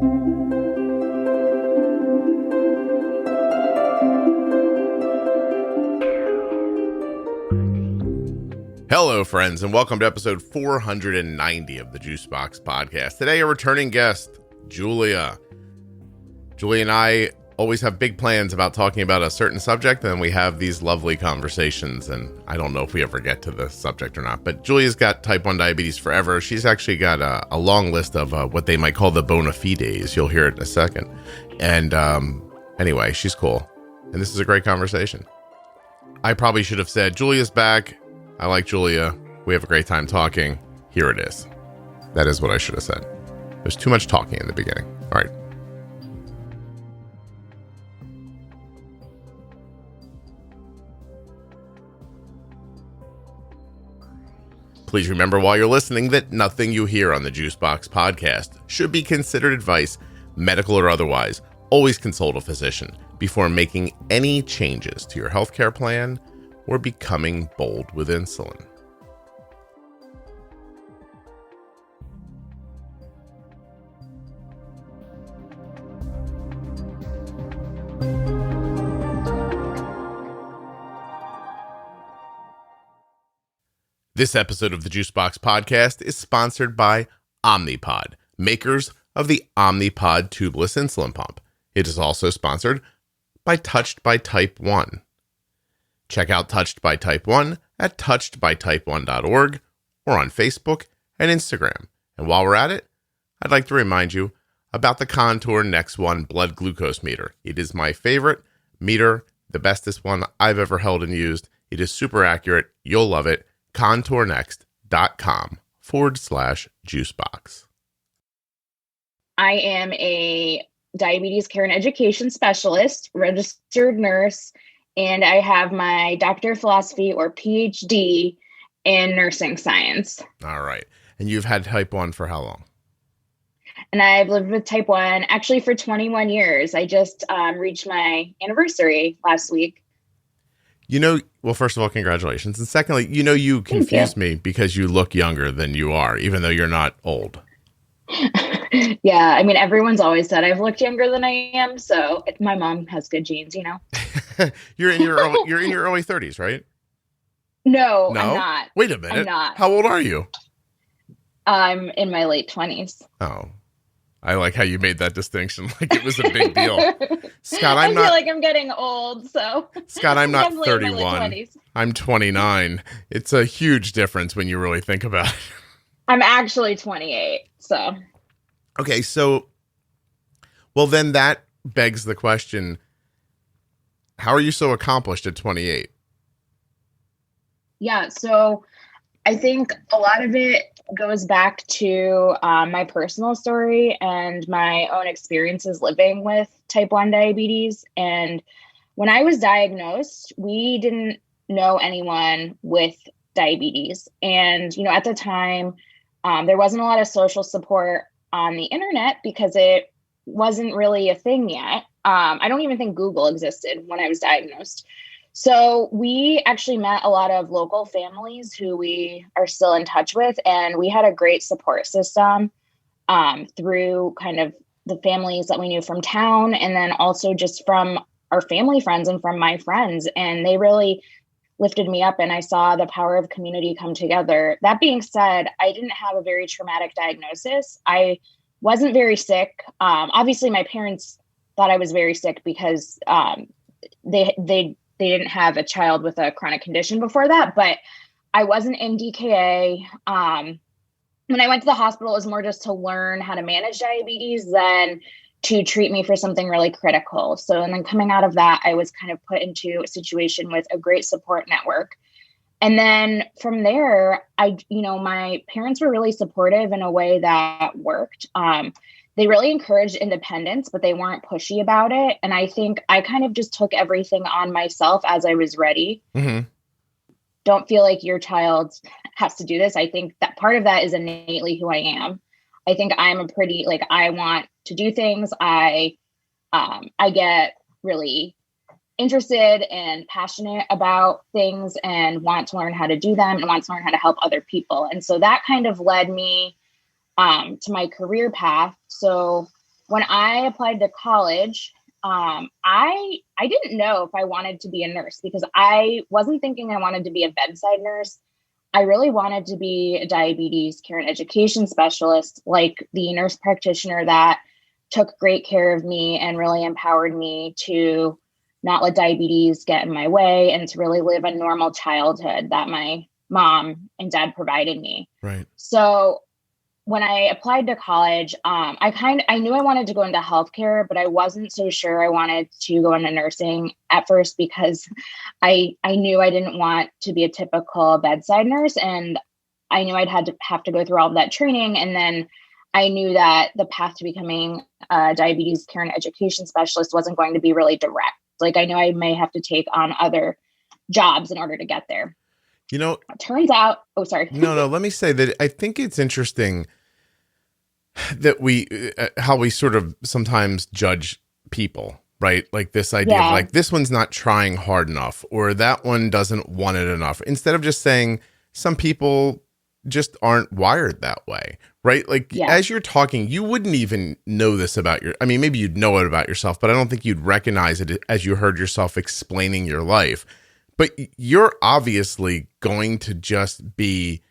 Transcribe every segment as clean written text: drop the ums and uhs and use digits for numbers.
Hello, friends, and welcome to episode 490 of the Juicebox Podcast. Today, a returning guest, Julia. Julia and I always have big plans about talking about a certain subject, and we have these lovely conversations, and I don't know if we ever get to the subject or not, but Julia's got type 1 diabetes forever. She's actually got a long list of what they might call the bona fides. You'll hear it in a second. And anyway, she's cool, and this is a great conversation. I probably should have said, Julia's back. I like Julia. We have a great time talking. Here it is. That is what I should have said. There's too much talking in the beginning. All right. Please remember while you're listening that nothing you hear on the Juicebox Podcast should be considered advice, medical or otherwise. Always consult a physician before making any changes to your healthcare plan or becoming bold with insulin. This episode of the Juicebox Podcast is sponsored by Omnipod, makers of the Omnipod tubeless insulin pump. It is also sponsored by Touched by Type 1. Check out Touched by Type 1 at touchedbytype1.org or on Facebook and Instagram. And while we're at it, I'd like to remind you about the Contour Next One blood glucose meter. It is my favorite meter, the bestest one I've ever held and used. It is super accurate. You'll love it. contournext.com/juicebox. I am a diabetes care and education specialist, registered nurse, and I have my Doctor of Philosophy or PhD in nursing science. All right. And you've had type 1 for how long? And I've lived with type 1 actually for 21 years. I just reached my anniversary last week. Well, first of all, congratulations. And secondly, you confuse me because you look younger than you are, even though you're not old. Yeah, I mean, everyone's always said I've looked younger than I am, so my mom has good genes, You're in your early 30s, right? No, I'm not. Wait a minute. I'm not. How old are you? I'm in my late 20s. Oh, I like how you made that distinction, like it was a big deal. Scott, I feel like I'm getting old, so. Scott, I'm not 31. I'm 29. It's a huge difference when you really think about it. I'm actually 28, so. Okay, so, well, then that begs the question, how are you so accomplished at 28? Yeah, so I think a lot of it goes back to my personal story and my own experiences living with type 1 diabetes. And when I was diagnosed, we didn't know anyone with diabetes. And, at the time, there wasn't a lot of social support on the internet because it wasn't really a thing yet. I don't even think Google existed when I was diagnosed. So we actually met a lot of local families who we are still in touch with, and we had a great support system through kind of the families that we knew from town, and then also just from our family friends and from my friends. And they really lifted me up, and I saw the power of community come together. That being said, I didn't have a very traumatic diagnosis. I wasn't very sick. Obviously, my parents thought I was very sick because they didn't have a child with a chronic condition before that, but I wasn't in DKA. When I went to the hospital, it was more just to learn how to manage diabetes than to treat me for something really critical. So, and then coming out of that, I was kind of put into a situation with a great support network. And then from there, my parents were really supportive in a way that worked. They really encouraged independence, but they weren't pushy about it. And I think I kind of just took everything on myself as I was ready. Mm-hmm. Don't feel like your child has to do this. I think that part of that is innately who I am. I think I'm I want to do things. I get really interested and passionate about things and want to learn how to do them and want to learn how to help other people. And so that kind of led me to my career path. So when I applied to college, I didn't know if I wanted to be a nurse because I wasn't thinking I wanted to be a bedside nurse. I really wanted to be a diabetes care and education specialist, like the nurse practitioner that took great care of me and really empowered me to not let diabetes get in my way and to really live a normal childhood that my mom and dad provided me. Right. So when I applied to college, I knew I wanted to go into healthcare, but I wasn't so sure I wanted to go into nursing at first because I knew I didn't want to be a typical bedside nurse. And I knew I'd have to go through all of that training. And then I knew that the path to becoming a diabetes care and education specialist wasn't going to be really direct. Like I knew I may have to take on other jobs in order to get there. You know, it turns out, sorry. No, let me say that I think it's interesting that how we sort of sometimes judge people, right? Like this idea of like, this one's not trying hard enough, or that one doesn't want it enough. Instead of just saying some people just aren't wired that way, right? Like as you're talking, you wouldn't even know this about maybe you'd know it about yourself, but I don't think you'd recognize it as you heard yourself explaining your life. But you're obviously going to just be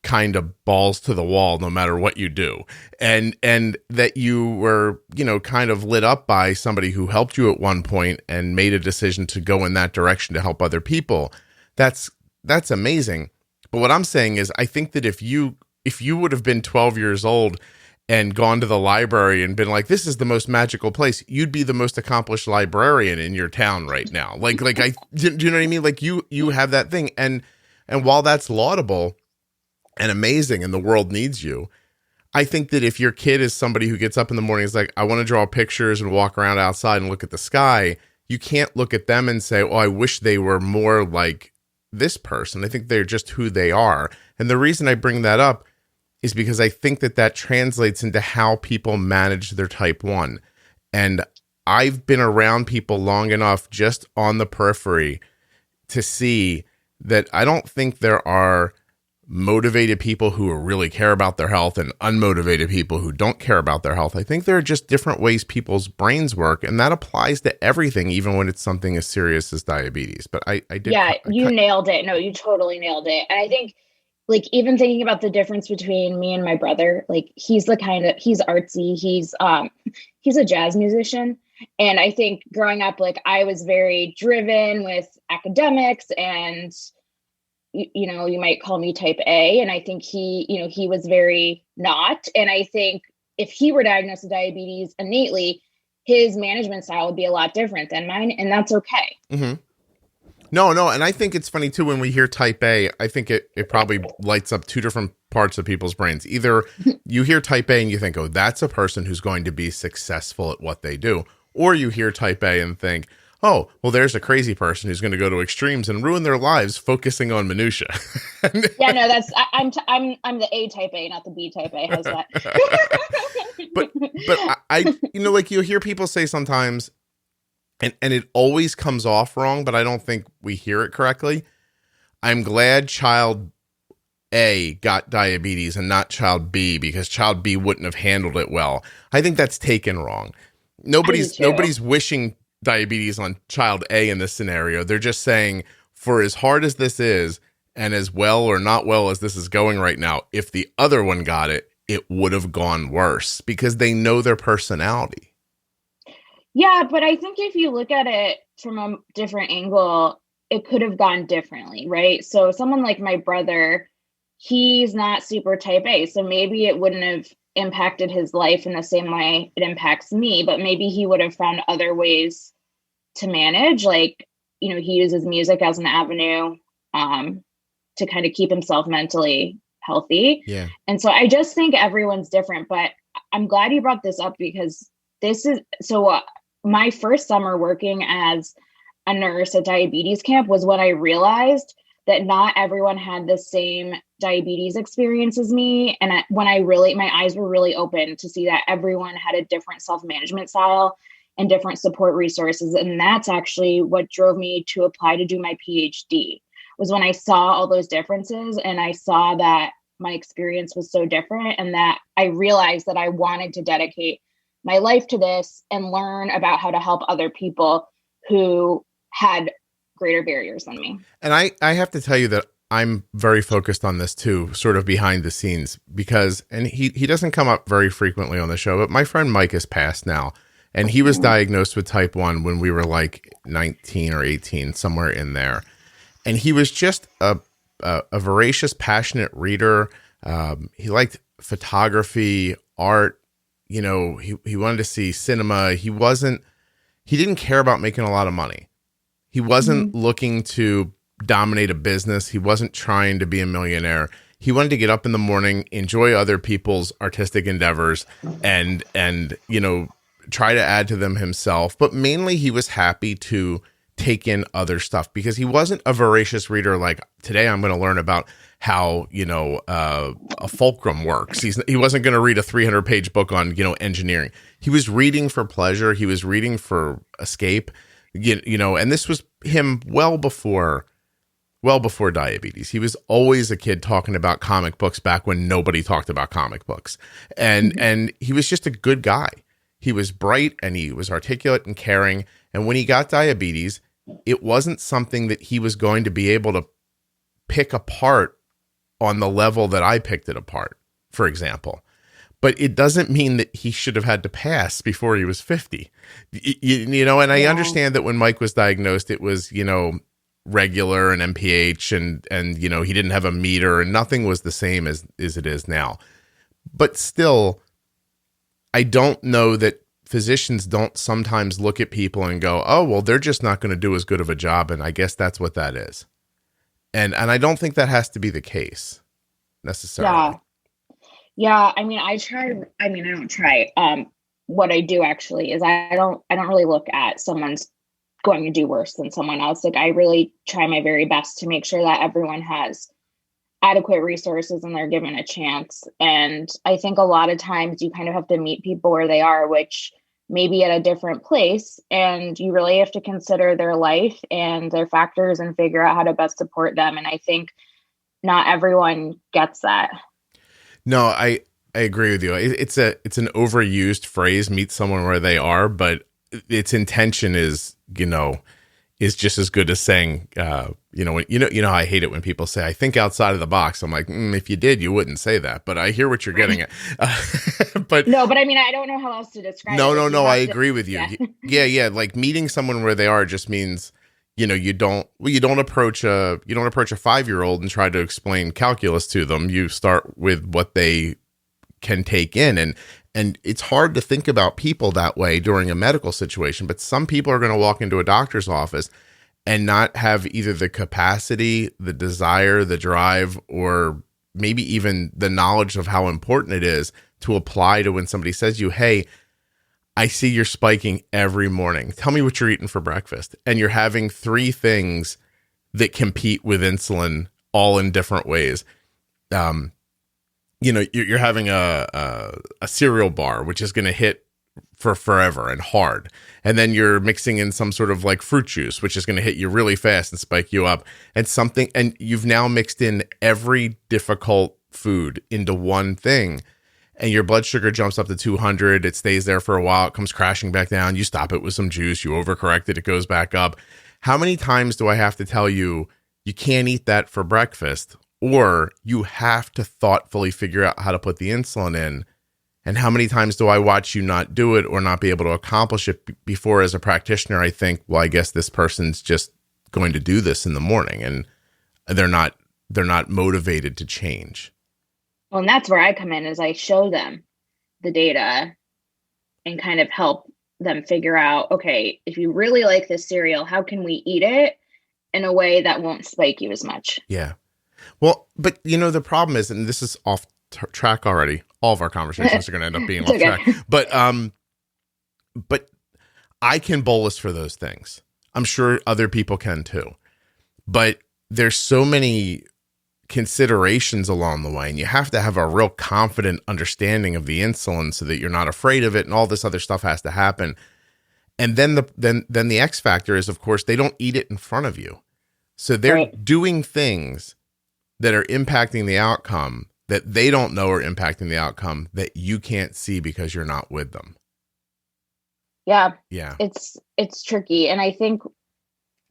kind of balls to the wall no matter what you do. And that you were, kind of lit up by somebody who helped you at one point and made a decision to go in that direction to help other people. That's amazing. But what I'm saying is I think that if you would have been 12 years old and gone to the library and been like, this is the most magical place, you'd be the most accomplished librarian in your town right now. Do you know what I mean? Like you have that thing. And while that's laudable and amazing and the world needs you, I think that if your kid is somebody who gets up in the morning, is like, I want to draw pictures and walk around outside and look at the sky, you can't look at them and say, oh, I wish they were more like this person. I think they're just who they are. And the reason I bring that up is because I think that translates into how people manage their type 1. And I've been around people long enough just on the periphery to see that I don't think there are motivated people who really care about their health and unmotivated people who don't care about their health. I think there are just different ways people's brains work, and that applies to everything, even when it's something as serious as diabetes. But I did. Yeah, you nailed it. No, you totally nailed it. And I think, like, even thinking about the difference between me and my brother, like he's artsy. He's a jazz musician. And I think growing up, like I was very driven with academics and, you might call me type A. And I think he was very not. And I think if he were diagnosed with diabetes innately, his management style would be a lot different than mine. And that's okay. Mm-hmm. No. And I think it's funny too, when we hear type A, I think it probably lights up two different parts of people's brains. Either you hear type A and you think, oh, that's a person who's going to be successful at what they do. Or you hear type A and think, oh, well, there's a crazy person who's going to go to extremes and ruin their lives focusing on minutia. Yeah, no, I'm the A type A, not the B type A. How's that? but I like you hear people say sometimes, and it always comes off wrong, but I don't think we hear it correctly. I'm glad child A got diabetes and not child B, because child B wouldn't have handled it well. I think that's taken wrong. Nobody's wishing diabetes on child A in this scenario. They're just saying, for as hard as this is and as well or not well as this is going right now, if the other one got it, it would have gone worse, because they know their personality. Yeah, but I think if you look at it from a different angle, it could have gone differently, right? So someone like my brother, he's not super type A, so maybe it wouldn't have impacted his life in the same way it impacts me, but maybe he would have found other ways to manage. Like, he uses music as an avenue to kind of keep himself mentally healthy. Yeah. And so I just think everyone's different, but I'm glad you brought this up, because my first summer working as a nurse at diabetes camp was when I realized that not everyone had the same diabetes experience as me. And my eyes were really open to see that everyone had a different self-management style and different support resources. And that's actually what drove me to apply to do my PhD, was when I saw all those differences and I saw that my experience was so different, and that I realized that I wanted to dedicate my life to this and learn about how to help other people who had greater barriers than me. And I have to tell you that I'm very focused on this too, sort of behind the scenes, because, and he doesn't come up very frequently on the show, but my friend Mike has passed now, and he was diagnosed with type 1 when we were like 19 or 18, somewhere in there. And he was just a voracious, passionate reader. He liked photography, art, you know, he wanted to see cinema. He didn't care about making a lot of money. He wasn't looking to dominate a business. He wasn't trying to be a millionaire. He wanted to get up in the morning, enjoy other people's artistic endeavors, and you know, try to add to them himself. But mainly he was happy to take in other stuff, because he wasn't a voracious reader like, today I'm going to learn about how, you know, a fulcrum works. He wasn't going to read a 300-page book on, you know, engineering. He was reading for pleasure. He was reading for escape, you know, and this was him well before diabetes. He was always a kid talking about comic books back when nobody talked about comic books. And he was just a good guy. He was bright and he was articulate and caring. And when he got diabetes, it wasn't something that he was going to be able to pick apart on the level that I picked it apart, for example. But it doesn't mean that he should have had to pass before he was 50. You know, and I understand that when Mike was diagnosed, it was, you know, regular and MPH and you know, he didn't have a meter and nothing was the same as it is now. But still, I don't know that physicians don't sometimes look at people and go, oh, well, they're just not going to do as good of a job. And I guess that's what that is. And I don't think that has to be the case necessarily. Yeah. I mean, I don't try. What I do actually is I don't really look at someone's going to do worse than someone else. Like, I really try my very best to make sure that everyone has adequate resources and they're given a chance. And I think a lot of times you kind of have to meet people where they are, which may be at a different place. And you really have to consider their life and their factors and figure out how to best support them. And I think not everyone gets that. No, I agree with you. It's an overused phrase, meet someone where they are, but its intention is, you know, is just as good as saying, you know, I hate it when people say, I think outside of the box. I'm like, if you did, you wouldn't say that, but I hear what you're getting at. But I mean, I don't know how else to describe it. No, I agree with you. Yeah. Like, meeting someone where they are just means, you know, you don't approach a 5-year-old and try to explain calculus to them. You start with what they can take in. And it's hard to think about people that way during a medical situation, but some people are going to walk into a doctor's office and not have either the capacity, the desire, the drive, or maybe even the knowledge of how important it is to apply to when somebody says to you, hey, I see you're spiking every morning. Tell me what you're eating for breakfast. And you're having 3 things that compete with insulin all in different ways. You know, you're having a cereal bar, which is going to hit for forever and hard. And then you're mixing in some sort of like fruit juice, which is going to hit you really fast and spike you up. And you've now mixed in every difficult food into one thing. And your blood sugar jumps up to 200. It stays there for a while. It comes crashing back down. You stop it with some juice. You overcorrect it. It goes back up. How many times do I have to tell you, you can't eat that for breakfast? Or you have to thoughtfully figure out how to put the insulin in. And how many times do I watch you not do it or not be able to accomplish it before, as a practitioner, I think, well, I guess this person's just going to do this in the morning, and they're not motivated to change. Well, and that's where I come in, is I show them the data and kind of help them figure out, okay, if you really like this cereal, how can we eat it in a way that won't spike you as much? Yeah. Well, but you know, the problem is, and this is off track already, all of our conversations are going to end up being off track, but I can bolus for those things. I'm sure other people can too, but there's so many considerations along the way, and you have to have a real confident understanding of the insulin so that you're not afraid of it, and all this other stuff has to happen. And then the X factor is, of course, they don't eat it in front of you. So they're doing things that are impacting the outcome that they don't know are impacting the outcome that you can't see because you're not with them. Yeah. Yeah. It's tricky. And I think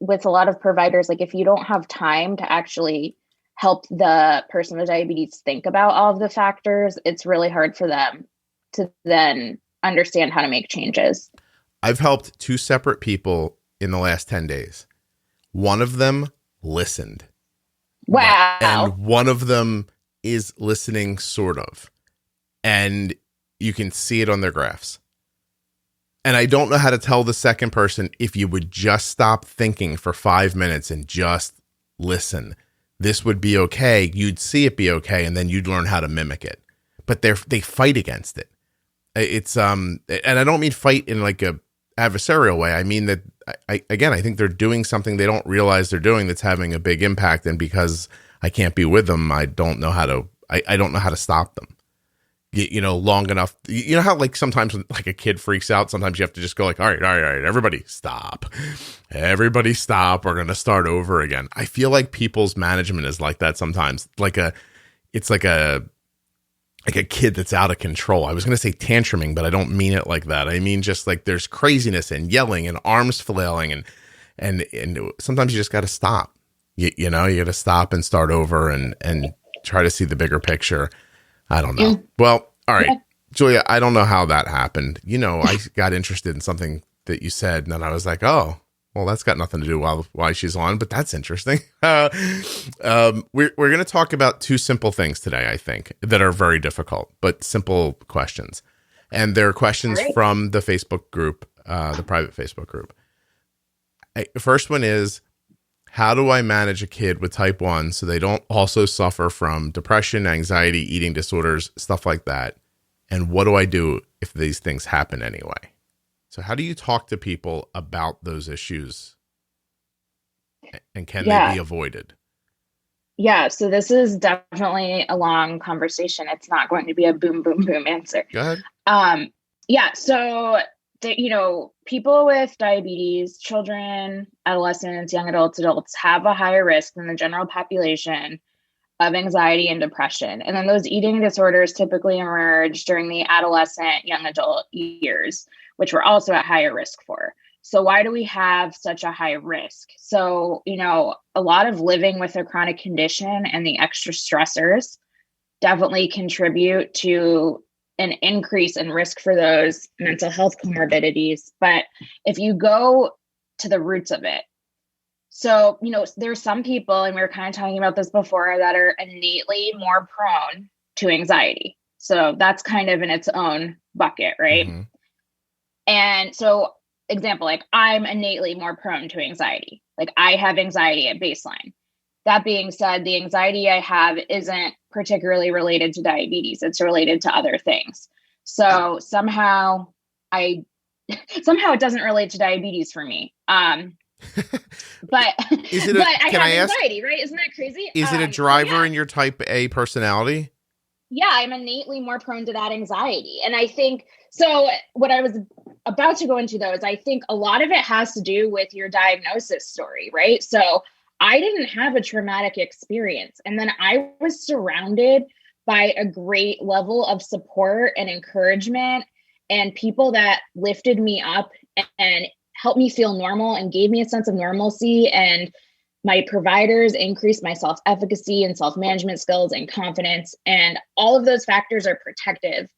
with a lot of providers, like if you don't have time to actually help the person with diabetes think about all of the factors, it's really hard for them to then understand how to make changes. I've helped 2 separate people in the last 10 days. One of them listened. Wow. And one of them is listening sort of. And you can see it on their graphs. And I don't know how to tell the second person, if you would just stop thinking for 5 minutes and just listen, this would be okay. You'd see it be okay, and then you'd learn how to mimic it. But they fight against it. It's and I don't mean fight in like a adversarial way. I mean that I think they're doing something they don't realize they're doing that's having a big impact, and because I can't be with them, I don't know how to stop them. Long enough. You know how like sometimes when like a kid freaks out, sometimes you have to just go like, all right, everybody stop. We're going to start over again. I feel like people's management is like that sometimes. It's like a kid that's out of control. I was going to say tantruming, but I don't mean it like that. I mean, just like there's craziness and yelling and arms flailing and sometimes you just got to stop. You got to stop and start over and try to see the bigger picture. I don't know. Well, all right, Julia, I don't know how that happened. I got interested in something that you said, and then I was like, oh, well, that's got nothing to do why she's on, but that's interesting. We're going to talk about 2 simple things today, I think, that are very difficult, but simple questions. And they're questions from the Facebook group, the private Facebook group. First one is, how do I manage a kid with type 1 so they don't also suffer from depression, anxiety, eating disorders, stuff like that? And what do I do if these things happen anyway? So how do you talk to people about those issues? And can they be avoided? Yeah, so this is definitely a long conversation. It's not going to be a boom, boom, boom answer. Go ahead. So people with diabetes, children, adolescents, young adults have a higher risk than the general population of anxiety and depression. And then those eating disorders typically emerge during the adolescent, young adult years, which we're also at higher risk for. So why do we have such a high risk? So, a lot of living with a chronic condition and the extra stressors definitely contribute to an increase in risk for those mental health comorbidities. But if you go to the roots of it, so, there's some people, and we were kind of talking about this before, that are innately more prone to anxiety. So that's kind of in its own bucket, right? Mm-hmm. And so, example, like I'm innately more prone to anxiety. Like I have anxiety at baseline. That being said, the anxiety I have isn't particularly related to diabetes. It's related to other things. So somehow it doesn't relate to diabetes for me. But I have anxiety, right? Isn't that crazy? Is it a driver in your type A personality? Yeah, I'm innately more prone to that anxiety. And I think, so what I was about to go into though, is I think a lot of it has to do with your diagnosis story, right? So I didn't have a traumatic experience. And then I was surrounded by a great level of support and encouragement and people that lifted me up and helped me feel normal and gave me a sense of normalcy. And my providers increased my self-efficacy and self-management skills and confidence. And all of those factors are protective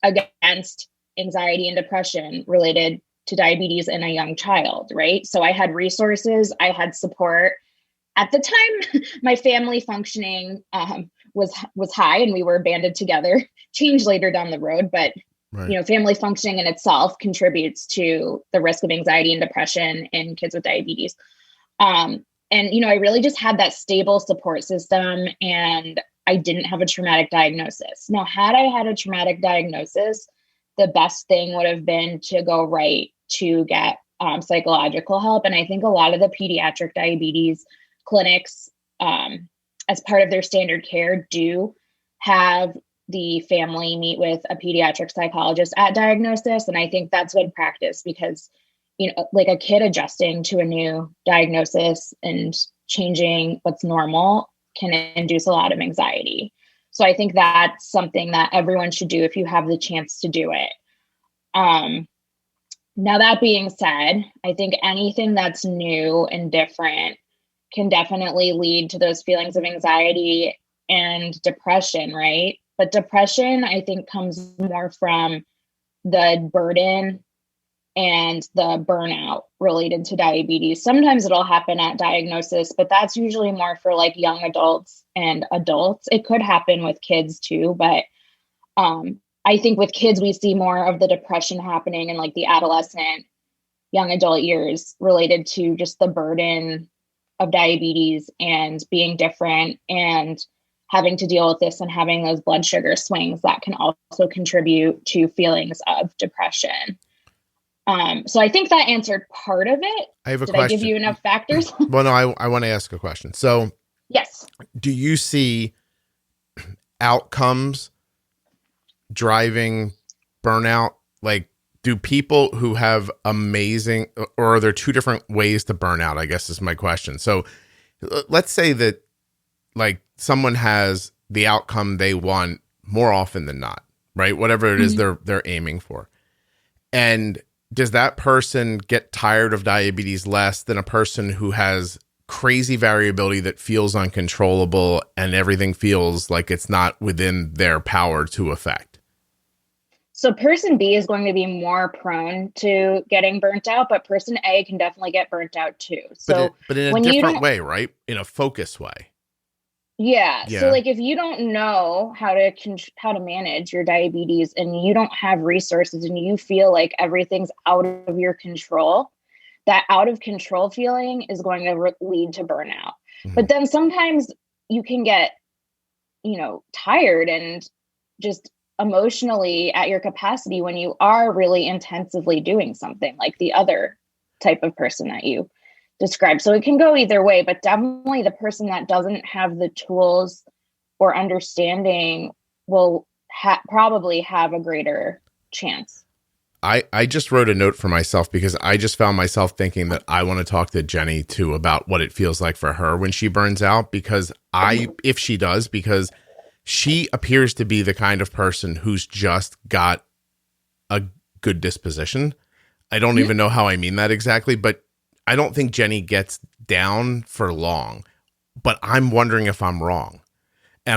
against anxiety and depression related to diabetes in a young child, right? So I had resources, I had support. At the time, my family functioning was high and we were banded together. Changed later down the road, but right. Family functioning in itself contributes to the risk of anxiety and depression in kids with diabetes. And I really just had that stable support system, and I didn't have a traumatic diagnosis. Now, had I had a traumatic diagnosis, the best thing would have been to go right to get psychological help. And I think a lot of the pediatric diabetes clinics, as part of their standard care, do have the family meet with a pediatric psychologist at diagnosis. And I think that's good practice because, like a kid adjusting to a new diagnosis and changing what's normal can induce a lot of anxiety. So I think that's something that everyone should do if you have the chance to do it. Now, that being said, I think anything that's new and different can definitely lead to those feelings of anxiety and depression, right? But depression, I think, comes more from the burden and the burnout related to diabetes. Sometimes it'll happen at diagnosis, but that's usually more for like young adults and adults. It could happen with kids too, but I think with kids, we see more of the depression happening in like the adolescent, young adult years related to just the burden of diabetes and being different and having to deal with this and having those blood sugar swings that can also contribute to feelings of depression. So I think that answered part of it. I have a Did question. I give you enough factors? Well, no, I want to ask a question. So Yes. do you see outcomes driving burnout? Like, do people who have amazing, or are there two different ways to burn out, I guess is my question. So let's say that like someone has the outcome they want more often than not, right? Whatever it is they're aiming for. And does that person get tired of diabetes less than a person who has crazy variability that feels uncontrollable and everything feels like it's not within their power to affect? So person B is going to be more prone to getting burnt out, but person A can definitely get burnt out too. So but in a different way, right? In a focused way. Yeah. Yeah. So like if you don't know how to manage your diabetes and you don't have resources and you feel like everything's out of your control, that out of control feeling is going to lead to burnout. Mhm. But then sometimes you can get, tired and just emotionally at your capacity when you are really intensively doing something like the other type of person that you described. So it can go either way, but definitely the person that doesn't have the tools or understanding will probably have a greater chance. I just wrote a note for myself because I just found myself thinking that I want to talk to Jenny too about what it feels like for her when she burns out, because if she does, because she appears to be the kind of person who's just got a good disposition. I don't even know how I mean that exactly, but I don't think Jenny gets down for long, but I'm wondering if I'm wrong. And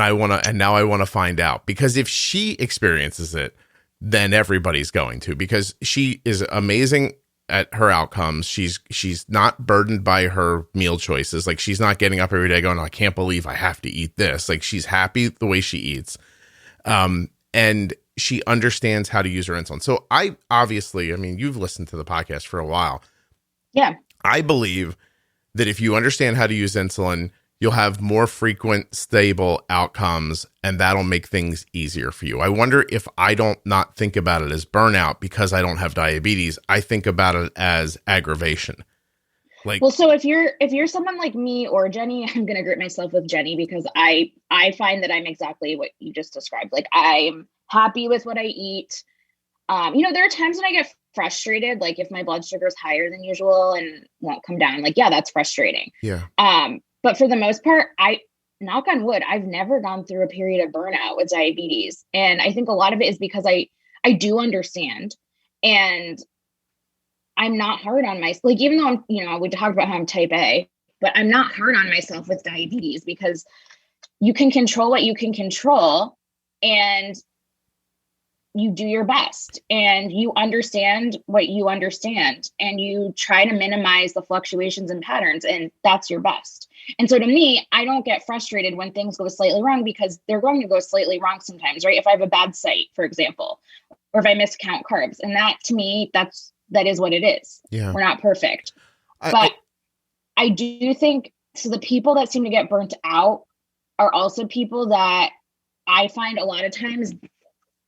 now I want to find out, because if she experiences it, then everybody's going to, because she is amazing at her outcomes. She's not burdened by her meal choices. Like, she's not getting up every day going, I can't believe I have to eat this. Like, she's happy the way she eats. And she understands how to use her insulin. So you've listened to the podcast for a while. Yeah. I believe that if you understand how to use insulin, you'll have more frequent, stable outcomes, and that'll make things easier for you. I wonder if I don't not think about it as burnout because I don't have diabetes. I think about it as aggravation. So if you're someone like me or Jenny, I'm going to group myself with Jenny because I find that I'm exactly what you just described. Like, I'm happy with what I eat. There are times when I get frustrated, like if my blood sugar is higher than usual and won't come down. Like, yeah, that's frustrating. Yeah. But for the most part, knock on wood, I've never gone through a period of burnout with diabetes. And I think a lot of it is because I do understand, and I'm not hard on myself. Like, even though we talked about how I'm type A, but I'm not hard on myself with diabetes because you can control what you can control, and you do your best, and you understand what you understand, and you try to minimize the fluctuations and patterns, and that's your best. And so to me, I don't get frustrated when things go slightly wrong, because they're going to go slightly wrong sometimes, right? If I have a bad site, for example, or if I miscount carbs, and that to me, that is what it is. Yeah. We're not perfect. But I do think, so the people that seem to get burnt out are also people that I find a lot of times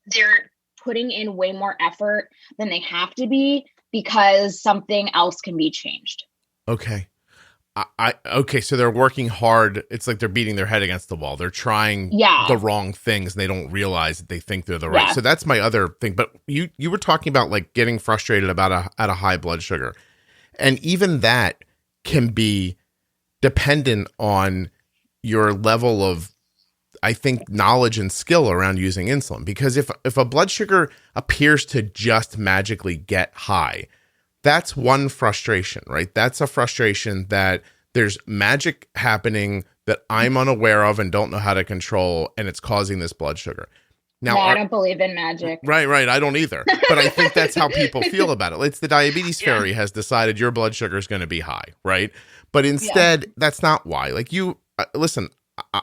they're putting in way more effort than they have to be because something else can be changed. Okay. Okay. So they're working hard. It's like they're beating their head against the wall. They're trying the wrong things, and they don't realize that they think they're the right. Yeah. So that's my other thing. But you were talking about like getting frustrated about at a high blood sugar. And even that can be dependent on your level of, I think, knowledge and skill around using insulin. Because if a blood sugar appears to just magically get high, that's one frustration, right? That's a frustration that there's magic happening that I'm unaware of and don't know how to control, and it's causing this blood sugar. Now, no, I don't believe in magic. Right. I don't either. But I think that's how people feel about it. It's the diabetes fairy has decided your blood sugar is going to be high, right? But instead, that's not why. Like listen,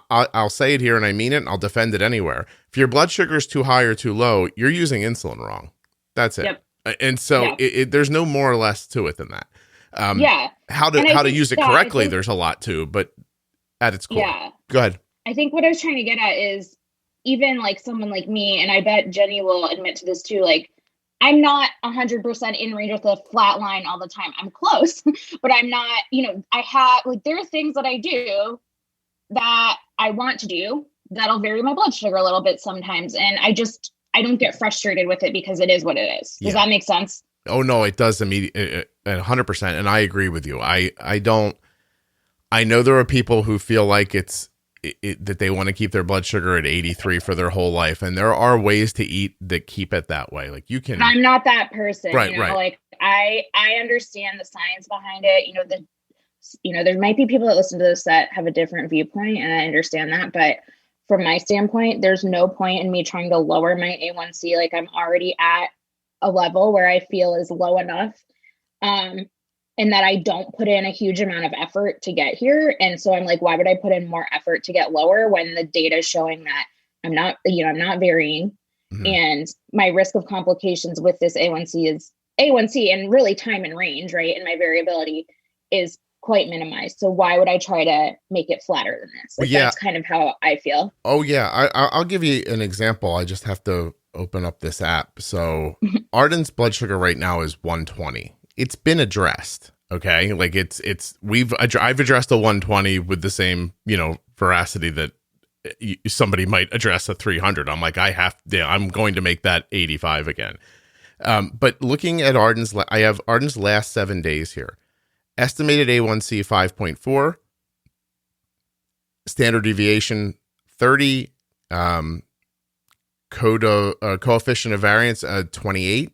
I'll say it here and I mean it, and I'll defend it anywhere. If your blood sugar is too high or too low, you're using insulin wrong. That's it. Yep. And so there's no more or less to it than that. How to use it correctly, there's a lot to, but at its core. Yeah. Go ahead. I think what I was trying to get at is, even like someone like me, and I bet Jenny will admit to this too, like I'm not 100% in range with a flat line all the time. I'm close, but I'm not, I have, like, there are things that I do that I want to do that'll vary my blood sugar a little bit sometimes. And I don't get frustrated with it because it is what it is. Does that make sense? Oh no, it does immediately, 100%. And I agree with you. I know there are people who feel like that they want to keep their blood sugar at 83 for their whole life. And there are ways to eat that keep it that way. Like you can, I'm not that person, right. Like I understand the science behind it. There might be people that listen to this that have a different viewpoint, and I understand that. But from my standpoint, there's no point in me trying to lower my A1C. Like I'm already at a level where I feel is low enough. And that I don't put in a huge amount of effort to get here. And so I'm like, why would I put in more effort to get lower when the data is showing that I'm not varying. Mm-hmm. And my risk of complications with this A1C is A1C, and really time and range, right? And my variability is quite minimized. So why would I try to make it flatter than this? Like, that's kind of how I feel. Oh yeah. I'll give you an example. I just have to open up this app. So Arden's blood sugar right now is 120. It's been addressed. Okay. Like I've addressed a 120 with the same, veracity that somebody might address a 300. I'm like, I'm going to make that 85 again. But looking at I have Arden's last 7 days here. Estimated A1C 5.4, standard deviation 30, coefficient of variance 28,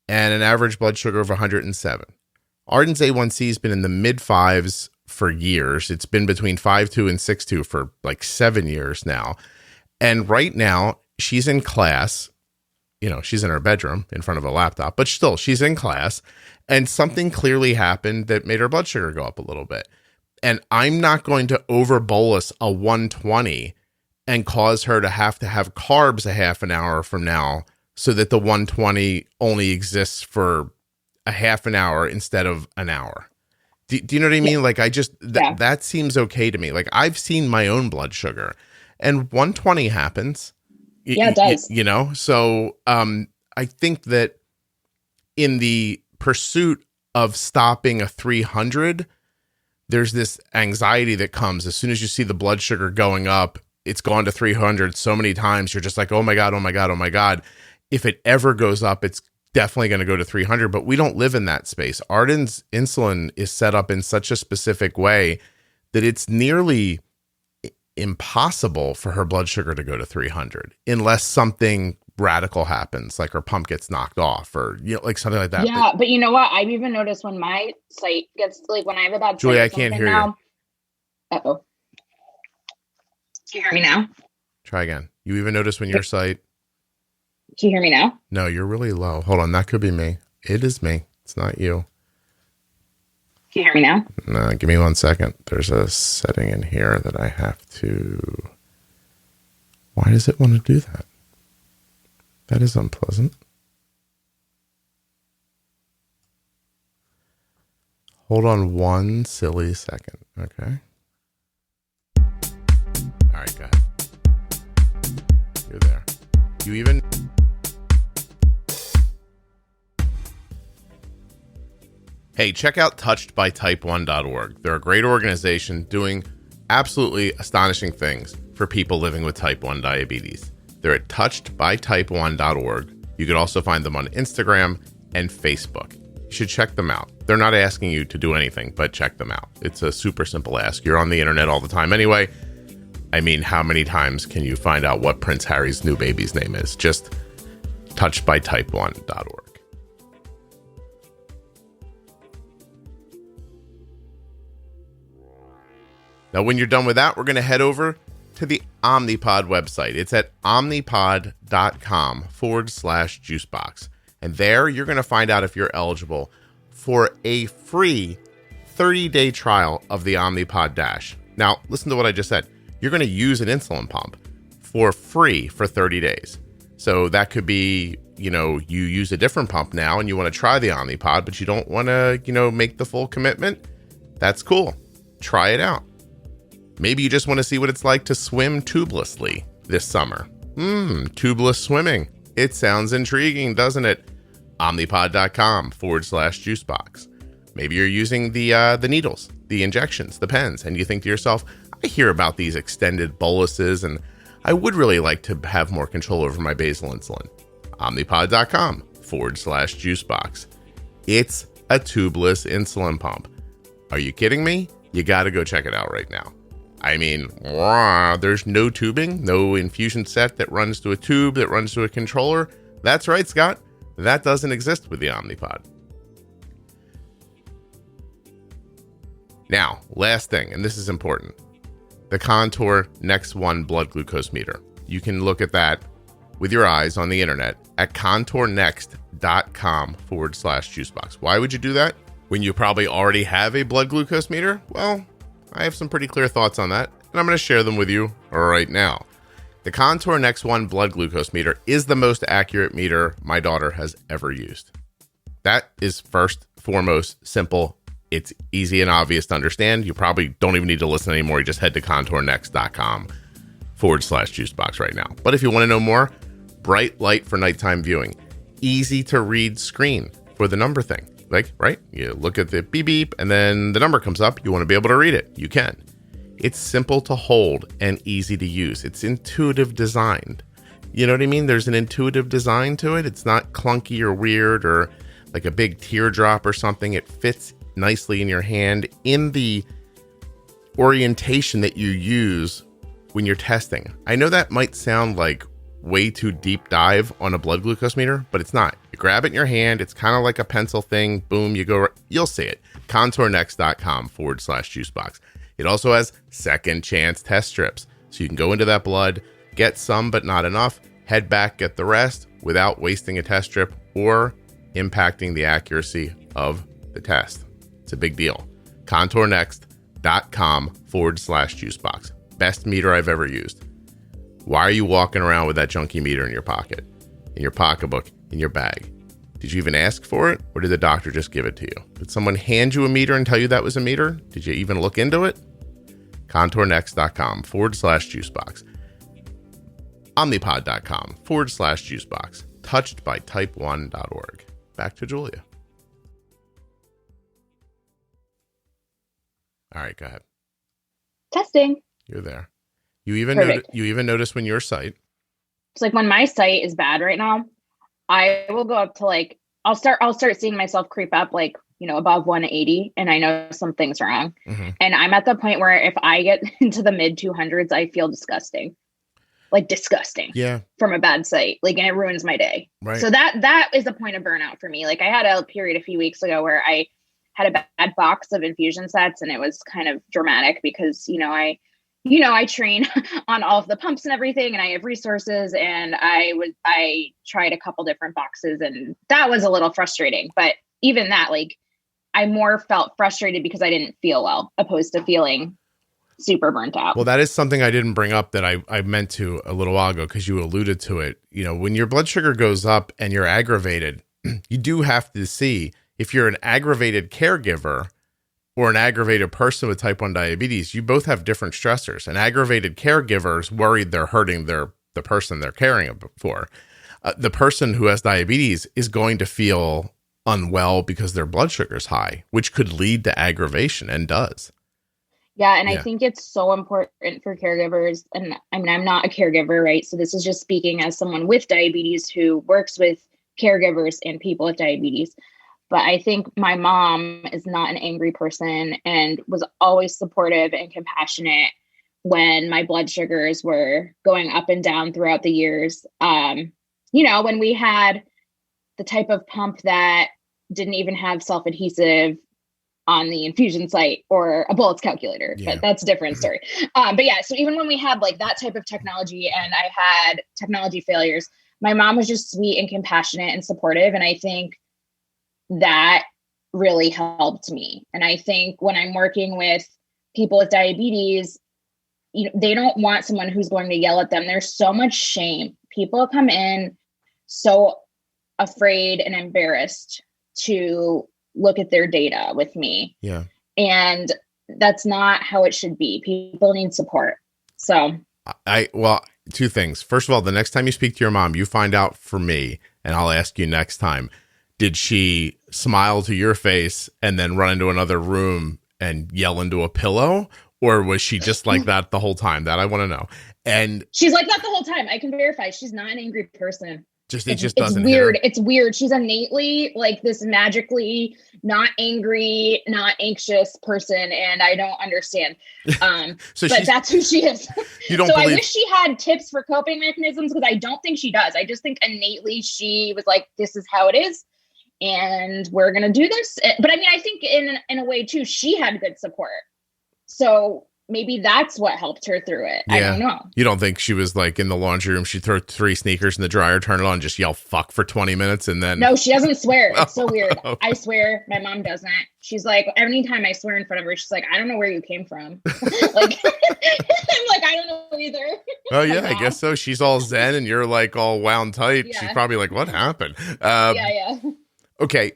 and an average blood sugar of 107. Arden's A1C has been in the mid fives for years. It's been between 5.2 and 6.2 for like 7 years now. And right now she's in class, she's in her bedroom in front of a laptop, but still she's in class, and something clearly happened that made her blood sugar go up a little bit. And I'm not going to over bolus a 120 and cause her to have carbs a half an hour from now so that the 120 only exists for a half an hour instead of an hour. Do you know what I mean? Like that seems okay to me. Like I've seen my own blood sugar, and 120 happens. Yeah, it does. So I think that in the pursuit of stopping a 300, there's this anxiety that comes as soon as you see the blood sugar going up. It's gone to 300 so many times. You're just like, oh my God, oh my God, oh my God. If it ever goes up, it's definitely going to go to 300, but we don't live in that space. Arden's insulin is set up in such a specific way that it's nearly impossible for her blood sugar to go to 300 unless something radical happens, like her pump gets knocked off or like something like that. Yeah, but you know what? I've even noticed when my site gets, like, when I have a bad Julie, I can't hear you. Uh-oh. Can you hear me now? Try again. You even notice when your site... Can you hear me now? No, you're really low. Hold on. That could be me. It is me. It's not you. Can you hear me now? No, give me 1 second. There's a setting in here that I have to... Why does it want to do that? That is unpleasant. Hold on 1 silly second. Okay. All right, go ahead. You're there. You even... Hey, check out touchedbytype1.org. They're a great organization doing absolutely astonishing things for people living with type 1 diabetes. They're at touchedbytype1.org. You can also find them on Instagram and Facebook. You should check them out. They're not asking you to do anything, but check them out. It's a super simple ask. You're on the internet all the time anyway. I mean, how many times can you find out what Prince Harry's new baby's name is? Just touchedbytype1.org. Now, when you're done with that, we're going to head over to the Omnipod website. It's at omnipod.com/juicebox. And there you're going to find out if you're eligible for a free 30-day trial of the Omnipod Dash. Now, listen to what I just said. You're going to use an insulin pump for free for 30 days. So that could be, you use a different pump now and you want to try the Omnipod, but you don't want to, make the full commitment. That's cool. Try it out. Maybe you just want to see what it's like to swim tubelessly this summer. Tubeless swimming. It sounds intriguing, doesn't it? Omnipod.com/juicebox. Maybe you're using the needles, the injections, the pens, and you think to yourself, I hear about these extended boluses, and I would really like to have more control over my basal insulin. Omnipod.com/juicebox. It's a tubeless insulin pump. Are you kidding me? You got to go check it out right now. I mean, there's no tubing, no infusion set that runs to a tube that runs to a controller. That's right, Scott. That doesn't exist with the Omnipod. Now, last thing, and this is important. The Contour Next One blood glucose meter. You can look at that with your eyes on the internet at contournext.com/juicebox. Why would you do that when you probably already have a blood glucose meter? Well, I have some pretty clear thoughts on that, and I'm going to share them with you right now. The Contour Next One blood glucose meter is the most accurate meter my daughter has ever used. That is first, foremost, simple. It's easy and obvious to understand. You probably don't even need to listen anymore. You just head to contournext.com/juicebox right now. But if you want to know more, bright light for nighttime viewing, easy to read screen for the number thing. Like, right? You look at the beep beep and then the number comes up. You want to be able to read it. You can. It's simple to hold and easy to use. It's intuitive designed. You know what I mean? There's an intuitive design to it. It's not clunky or weird or like a big teardrop or something. It fits nicely in your hand in the orientation that you use when you're testing. I know that might sound like way too deep dive on a blood glucose meter, but it's not. You grab it in your hand. It's kind of like a pencil thing. Boom, you'll see it. contournext.com/juicebox. It also has second chance test strips. So you can go into that blood, get some, but not enough, head back, get the rest without wasting a test strip or impacting the accuracy of the test. It's a big deal. contournext.com/juicebox. Best meter I've ever used. Why are you walking around with that junky meter in your pocket, in your pocketbook, in your bag? Did you even ask for it, or did the doctor just give it to you? Did someone hand you a meter and tell you that was a meter? Did you even look into it? contournext.com/juicebox. Omnipod.com/juicebox. Touched by type1.org. Back to Julia. All right, go ahead. Testing. You're there. You even notice when your site. It's like when my site is bad right now, I will go up to like, I'll start seeing myself creep up like, above 180, and I know something's wrong. Mm-hmm. And I'm at the point where if I get into the mid 200s, I feel disgusting. Like disgusting. Yeah. From a bad site. Like, and it ruins my day. Right. So that is the point of burnout for me. Like I had a period a few weeks ago where I had a bad box of infusion sets, and it was kind of dramatic because, I train on all of the pumps and everything, and I have resources, and I tried a couple different boxes, and that was a little frustrating. But even that, like, I more felt frustrated because I didn't feel well, opposed to feeling super burnt out. Well, that is something I didn't bring up that I meant to a little while ago, because you alluded to it. When your blood sugar goes up and you're aggravated, you do have to see if you're an aggravated caregiver or an aggravated person with type 1 diabetes. You both have different stressors. An aggravated caregiver is worried they're hurting the person they're caring for. The person who has diabetes is going to feel unwell because their blood sugar is high, which could lead to aggravation, and does. Yeah. And I think it's so important for caregivers. And I mean, I'm not a caregiver, right? So this is just speaking as someone with diabetes who works with caregivers and people with diabetes. But I think my mom is not an angry person and was always supportive and compassionate when my blood sugars were going up and down throughout the years. When we had the type of pump that didn't even have self-adhesive on the infusion site or a bullets calculator, but that's a different story. But yeah, so even when we had like that type of technology and I had technology failures, my mom was just sweet and compassionate and supportive. And I think that really helped me. And I think when I'm working with people with diabetes, they don't want someone who's going to yell at them. There's so much shame. People come in so afraid and embarrassed to look at their data with me. Yeah. And that's not how it should be. People need support. So well, two things. First of all, the next time you speak to your mom, you find out for me, and I'll ask you next time, did she smile to your face and then run into another room and yell into a pillow? Or was she just like that the whole time? That I want to know. And she's like that the whole time. I can verify. She's not an angry person. It just doesn't. It's weird. It's weird. She's innately like this magically not angry, not anxious person, and I don't understand. But that's who she is. You don't. So I wish she had tips for coping mechanisms because I don't think she does. I just think innately she was like, "This is how it is, and we're gonna do this." But I mean, I think in a way too, she had good support. So maybe that's what helped her through it. Yeah. I don't know. You don't think she was like in the laundry room, she'd throw 3 sneakers in the dryer, turn it on, just yell fuck for 20 minutes and then... No, she doesn't swear. It's so weird. I swear. My mom doesn't. She's like, anytime I swear in front of her, she's like, I don't know where you came from. Like, I'm like, I don't know either. Oh, yeah, I guess so. She's all zen and you're like all wound tight. Yeah. She's probably like, what happened? Yeah. Okay.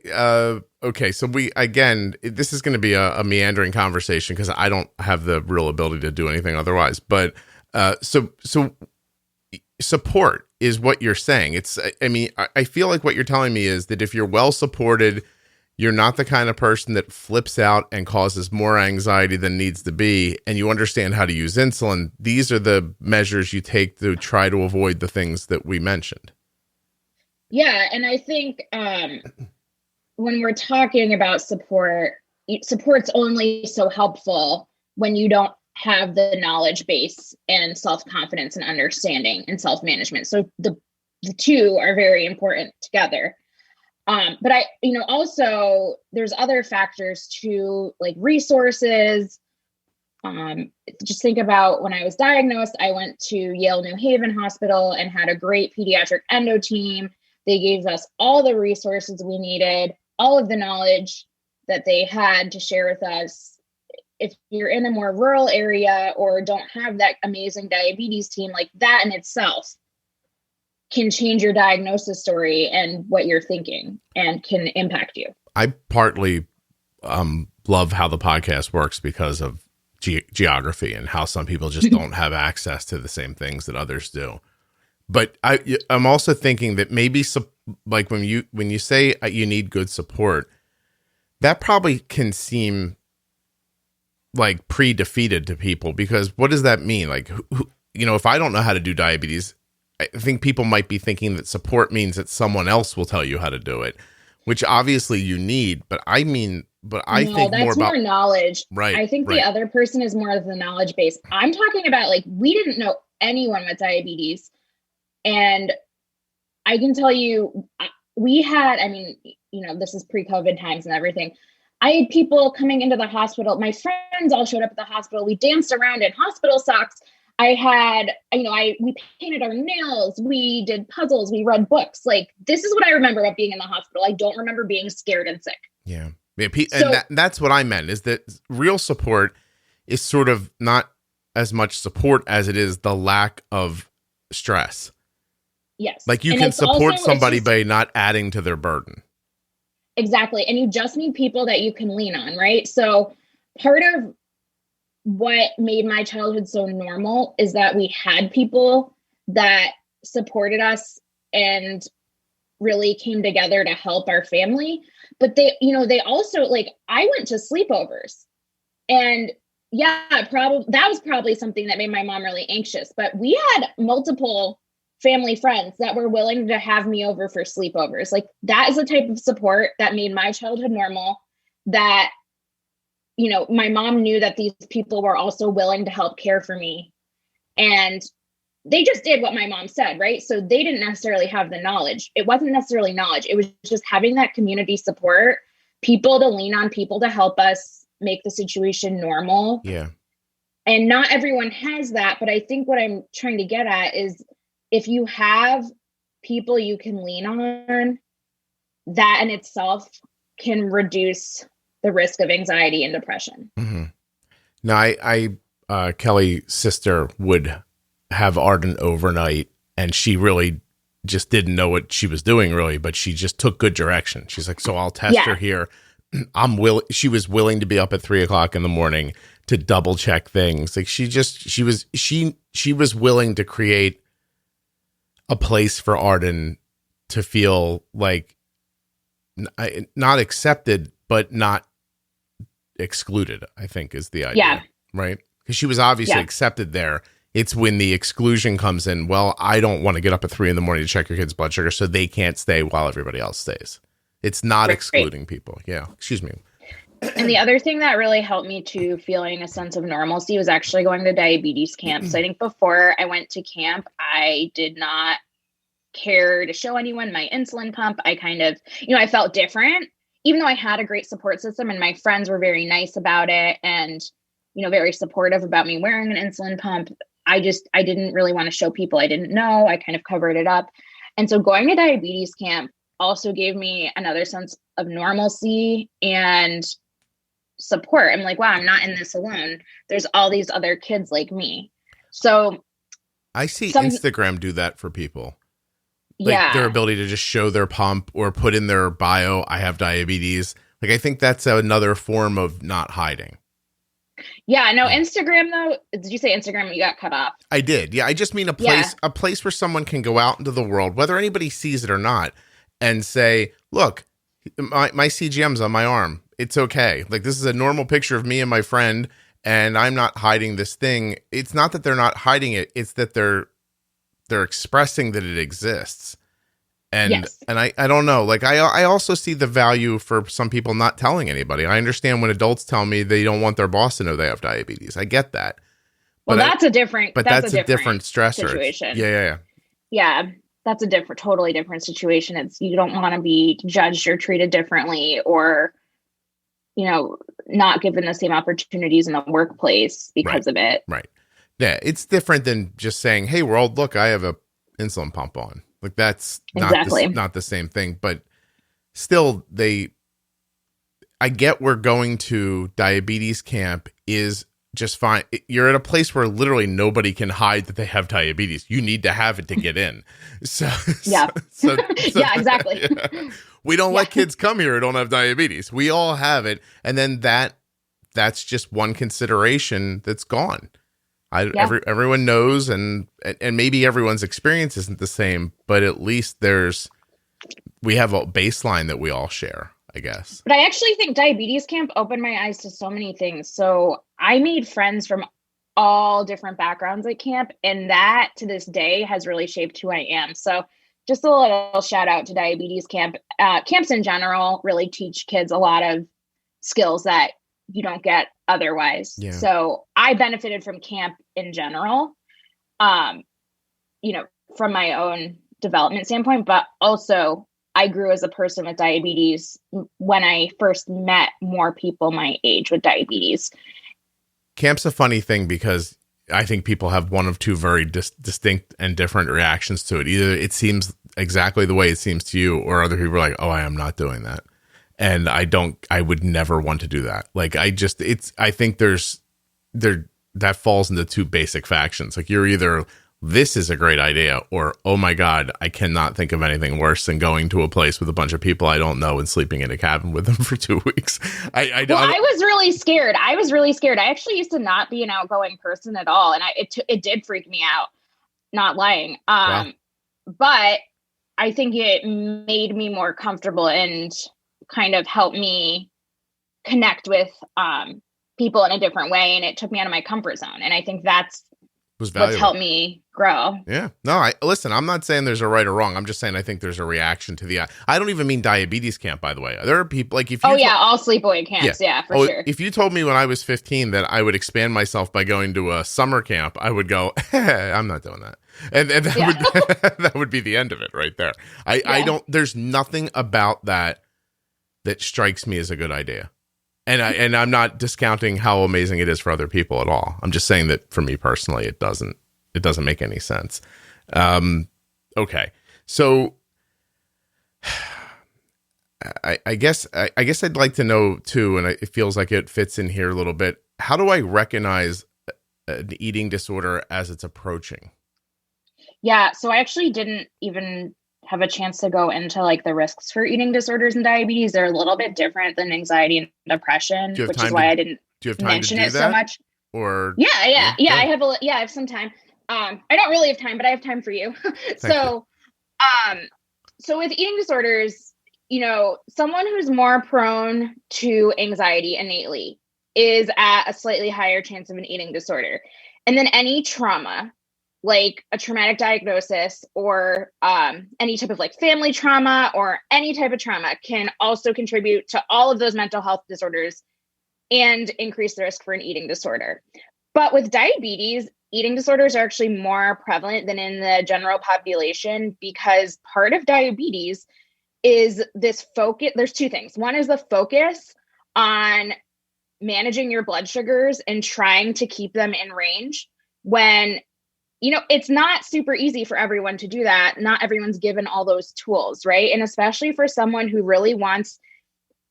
So this is going to be a meandering conversation because I don't have the real ability to do anything otherwise. But so support is what you're saying. I feel like what you're telling me is that if you're well supported, you're not the kind of person that flips out and causes more anxiety than needs to be, and you understand how to use insulin. These are the measures you take to try to avoid the things that we mentioned. Yeah, and I think when we're talking about support's only so helpful when you don't have the knowledge base and self-confidence and understanding and self-management. So the two are very important together. But also there's other factors too, like resources. Just think about when I was diagnosed, I went to Yale New Haven Hospital and had a great pediatric endo team. They gave us all the resources we needed, all of the knowledge that they had to share with us. If you're in a more rural area or don't have that amazing diabetes team, like that in itself can change your diagnosis story and what you're thinking and can impact you. I partly love how the podcast works because of geography and how some people just don't have access to the same things that others do. But I'm also thinking that maybe like when you say you need good support, that probably can seem like pre-defeated to people, because what does that mean? Like, if I don't know how to do diabetes, I think people might be thinking that support means that someone else will tell you how to do it, which obviously you need. But I think that's more knowledge. Right. I think the other person is more of the knowledge base. I'm talking about like, we didn't know anyone with diabetes. And I can tell you, we had, this is pre-COVID times and everything. I had people coming into the hospital. My friends all showed up at the hospital. We danced around in hospital socks. I had, we painted our nails. We did puzzles. We read books. Like, this is what I remember about being in the hospital. I don't remember being scared and sick. Yeah. And that's what I meant, is that real support is sort of not as much support as it is the lack of stress. Yes. Like you can support somebody by not adding to their burden. Exactly. And you just need people that you can lean on, right? So part of what made my childhood so normal is that we had people that supported us and really came together to help our family. But they also, like, I went to sleepovers, and that was probably something that made my mom really anxious. But we had multiple family friends that were willing to have me over for sleepovers. Like, that is a type of support that made my childhood normal, that, my mom knew that these people were also willing to help care for me. And they just did what my mom said, right? So they didn't necessarily have the knowledge. It wasn't necessarily knowledge. It was just having that community support people to lean on, people to help us make the situation normal. Yeah. And not everyone has that, but I think what I'm trying to get at is if you have people you can lean on, that in itself can reduce the risk of anxiety and depression. Mm-hmm. Now, Kelly's sister would have Arden overnight, and she really just didn't know what she was doing, really, but she just took good direction. She's like, so I'll test her here. She was willing to be up at 3:00 in the morning to double check things. Like she was willing to create a place for Arden to feel like not accepted, but not excluded, I think is the idea. Yeah. Right? Because she was obviously accepted there. It's when the exclusion comes in. Well, I don't want to get up at 3 a.m. to check your kid's blood sugar, so they can't stay while everybody else stays. It's not excluding people. Yeah. Excuse me. And the other thing that really helped me to feeling a sense of normalcy was actually going to diabetes camp. So I think before I went to camp, I did not care to show anyone my insulin pump. I kind of, I felt different, even though I had a great support system and my friends were very nice about it and, very supportive about me wearing an insulin pump. I didn't really want to show people I didn't know. I kind of covered it up. And so going to diabetes camp also gave me another sense of normalcy and support. I'm like, wow, I'm not in this alone. There's all these other kids like me. So I see Instagram do that for people. Like their ability to just show their pump or put in their bio, I have diabetes. Like, I think that's another form of not hiding. Yeah, no, Instagram though, did you say Instagram you got cut off? I did. Yeah, I just mean a place where someone can go out into the world, whether anybody sees it or not, and say, look, my CGM's on my arm. It's okay. Like, this is a normal picture of me and my friend, and I'm not hiding this thing. It's not that they're not hiding it. It's that they're expressing that it exists. And and I don't know. Like, I also see the value for some people not telling anybody. I understand when adults tell me they don't want their boss to know they have diabetes. I get that. Well, that's a different stressor situation. Yeah. That's a totally different situation. It's, you don't want to be judged or treated differently or, not given the same opportunities in the workplace because of it. Right. Yeah. It's different than just saying, hey, world, look, I have a insulin pump on. Like, that's not the same thing, but still I get where going to diabetes camp is just fine. You're at a place where literally nobody can hide that they have diabetes. You need to have it to get in. So yeah, exactly. Yeah. We don't let kids come here who don't have diabetes. We all have it. And then that's just one consideration that's gone. Everyone knows, and maybe everyone's experience isn't the same, but at least we have a baseline that we all share, I guess. But I actually think diabetes camp opened my eyes to so many things. So I made friends from all different backgrounds at camp, and that to this day has really shaped who I am. So just a little shout out to diabetes camp. Camps in general really teach kids a lot of skills that you don't get otherwise. Yeah. So I benefited from camp in general, from my own development standpoint, but also I grew as a person with diabetes when I first met more people my age with diabetes. Camp's a funny thing because I think people have one of two very distinct and different reactions to it. Either it seems exactly the way it seems to you, or other people are like, oh, I am not doing that. And I would never want to do that. Like, I think that falls into two basic factions. Like, you're either, this is a great idea, or, oh my God, I cannot think of anything worse than going to a place with a bunch of people I don't know and sleeping in a cabin with them for 2 weeks. I was really scared. I actually used to not be an outgoing person at all. And it did freak me out, not lying. Wow. But I think it made me more comfortable and kind of helped me connect with people in a different way, and it took me out of my comfort zone. And I think that's what's helped me grow. Yeah. No, listen, I'm not saying there's a right or wrong. I'm just saying I think there's a reaction to I don't even mean diabetes camp, by the way. There are people like if you all sleepaway camps. Yeah, for sure. If you told me when I was 15 that I would expand myself by going to a summer camp, I would go, I'm not doing that. And that would be the end of it right there. I don't, there's nothing about that that strikes me as a good idea. And I'm not discounting how amazing it is for other people at all. I'm just saying that for me personally, it doesn't make any sense. Okay. So I guess I'd like to know too, and it feels like it fits in here a little bit. How do I recognize an eating disorder as it's approaching? Yeah. So I actually didn't even have a chance to go into like the risks for eating disorders and diabetes. They're a little bit different than anxiety and depression, which is why I didn't mention it so much. Or yeah. I have some time. I don't really have time, but I have time for you. So with eating disorders, someone who's more prone to anxiety innately is at a slightly higher chance of an eating disorder. And then any trauma, like a traumatic diagnosis or any type of like family trauma or any type of trauma, can also contribute to all of those mental health disorders and increase the risk for an eating disorder. But with diabetes, eating disorders are actually more prevalent than in the general population, because part of diabetes is this focus. There's two things. One is the focus on managing your blood sugars and trying to keep them in range, when it's not super easy for everyone to do that. Not everyone's given all those tools, right? And especially for someone who really wants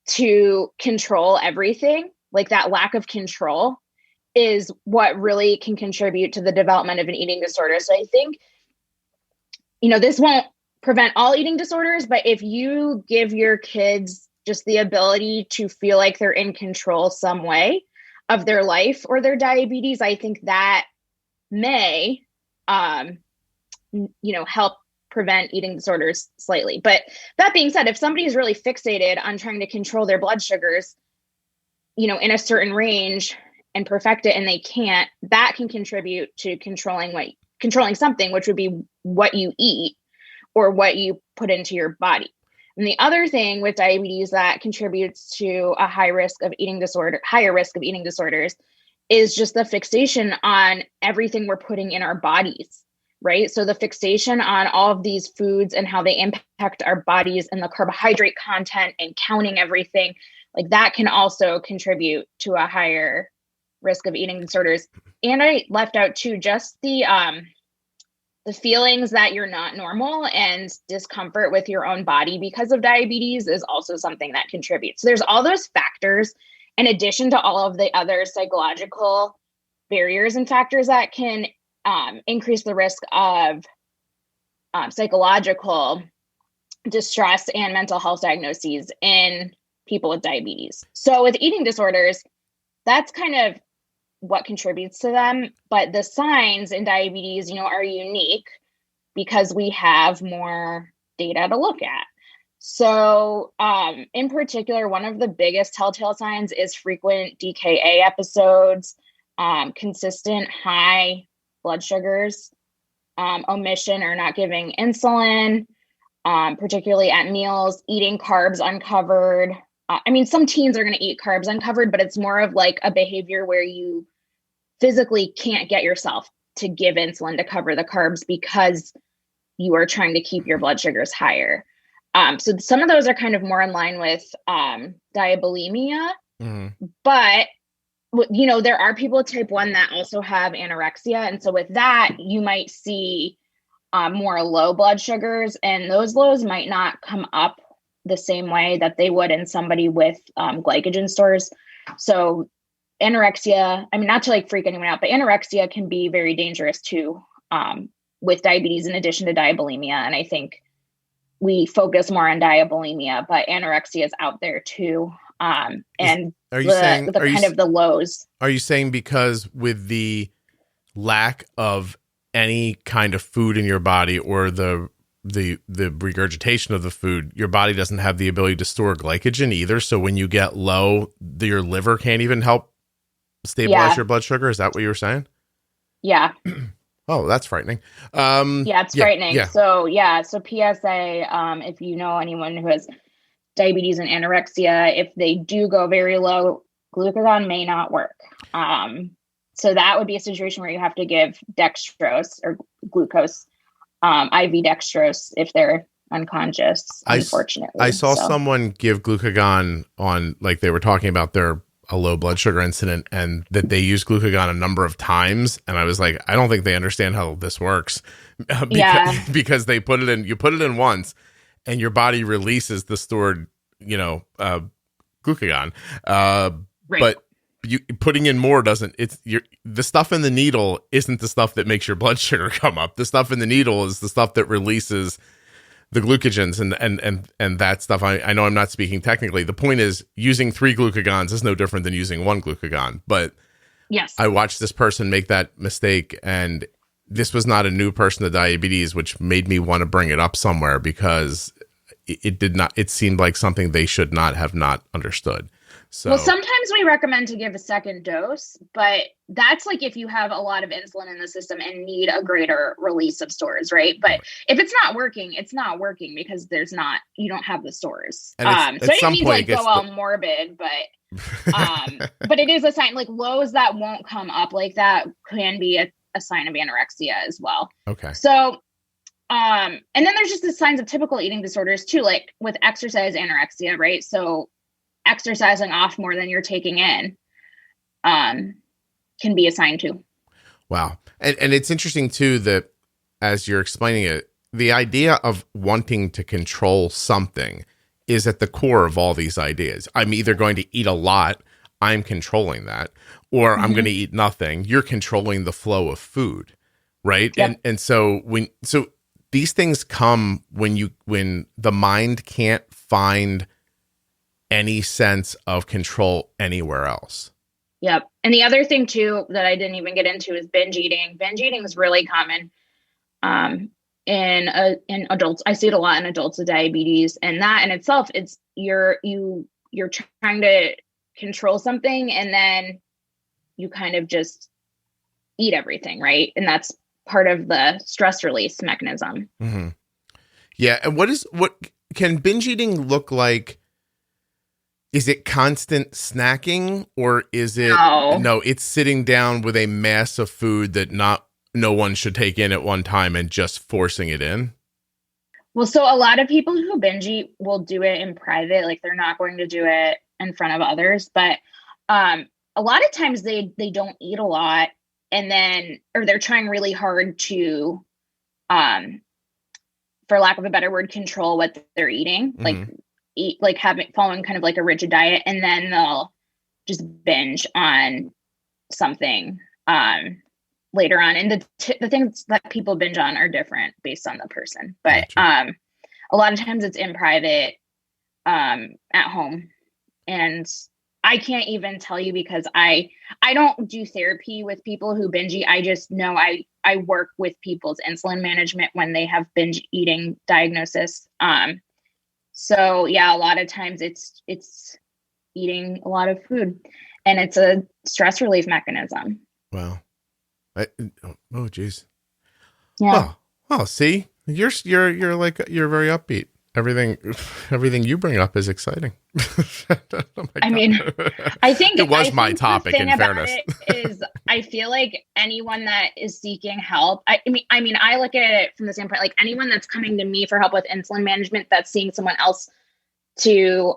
to control everything, like that lack of control is what really can contribute to the development of an eating disorder. So I think, this won't prevent all eating disorders, but if you give your kids just the ability to feel like they're in control some way of their life or their diabetes, I think that may help prevent eating disorders slightly. But that being said, if somebody is really fixated on trying to control their blood sugars, in a certain range and perfect it, and they can't, that can contribute to controlling something, which would be what you eat or what you put into your body. And the other thing with diabetes that contributes to a higher risk of eating disorders is just the fixation on everything we're putting in our bodies, right? So the fixation on all of these foods and how they impact our bodies and the carbohydrate content and counting everything, like that can also contribute to a higher risk of eating disorders. And I left out too, just the feelings that you're not normal and discomfort with your own body because of diabetes is also something that contributes. So there's all those factors, in addition to all of the other psychological barriers and factors that can increase the risk of psychological distress and mental health diagnoses in people with diabetes. So with eating disorders, that's kind of what contributes to them. But the signs in diabetes, are unique because we have more data to look at. So in particular, one of the biggest telltale signs is frequent DKA episodes, consistent high blood sugars, omission or not giving insulin, particularly at meals, eating carbs uncovered. Some teens are going to eat carbs uncovered, but it's more of like a behavior where you physically can't get yourself to give insulin to cover the carbs because you are trying to keep your blood sugars higher. So some of those are kind of more in line with diabulimia, but there are people with type 1 that also have anorexia. And so with that, you might see more low blood sugars, and those lows might not come up the same way that they would in somebody with glycogen stores. So anorexia, not to like freak anyone out, but anorexia can be very dangerous too with diabetes in addition to diabulimia. And I think we focus more on diabulimia, but anorexia is out there too. And the lows. Are you saying because with the lack of any kind of food in your body or the regurgitation of the food, your body doesn't have the ability to store glycogen either? So when you get low, your liver can't even help stabilize your blood sugar? Is that what you were saying? Yeah. Oh, that's frightening. It's frightening. Yeah. So PSA, if you know anyone who has diabetes and anorexia, if they do go very low, glucagon may not work. So that would be a situation where you have to give dextrose or glucose, IV dextrose, if they're unconscious, unfortunately. I saw someone give glucagon on, like, they were talking about a low blood sugar incident and that they use glucagon a number of times. And I was like, I don't think they understand how this works because they put it in, you put it in once and your body releases the stored, glucagon. Right. But you putting in more doesn't, the stuff in the needle isn't the stuff that makes your blood sugar come up. The stuff in the needle is the stuff that releases the glucagens and that stuff. I know I'm not speaking technically. The point is, using 3 glucagons is no different than using 1 glucagon. But yes, I watched this person make that mistake, and this was not a new person to diabetes, which made me want to bring it up somewhere because it seemed like something they should not have not understood. So, well, sometimes we recommend to give a second dose, but that's like if you have a lot of insulin in the system and need a greater release of stores, right? But if it's not working, it's not working because you don't have the stores. So I didn't mean to like go all morbid, but it is a sign, like lows that won't come up like that can be a sign of anorexia as well. Okay. So, and then there's just the signs of typical eating disorders too, like with exercise anorexia, right? So exercising off more than you're taking in can be a sign too. Wow. And it's interesting too that as you're explaining it, the idea of wanting to control something is at the core of all these ideas. I'm either going to eat a lot, I'm controlling that, or I'm going to eat nothing. You're controlling the flow of food, right? Yep. And so these things come when the mind can't find any sense of control anywhere else. Yep. And the other thing too that I didn't even get into is binge eating. Binge eating is really common in adults. I see it a lot in adults with diabetes, and that in itself, it's you're trying to control something and then you kind of just eat everything, right? And that's part of the stress release mechanism. Mm-hmm. Yeah. And what can binge eating look like? Is it constant snacking, or is it no, it's sitting down with a mass of food that no one should take in at one time and just forcing it in? Well, so a lot of people who binge eat will do it in private, like they're not going to do it in front of others, but a lot of times they don't eat a lot or they're trying really hard to for lack of a better word, control what they're eating. Mm-hmm. Following kind of like a rigid diet, and then they'll just binge on something later on. And the things that people binge on are different based on the person, but a lot of times it's in private at home. And I can't even tell you because I don't do therapy with people who binge eat. I just know I work with people's insulin management when they have binge eating diagnosis. So yeah, a lot of times it's eating a lot of food, and it's a stress relief mechanism. Wow. Oh geez. Yeah. Oh, see, you're very upbeat. Everything you bring up is exciting. I mean, I think it was my topic. In fairness, is I feel like anyone that is seeking help. I mean, I look at it from the standpoint like anyone that's coming to me for help with insulin management, that's seeing someone else to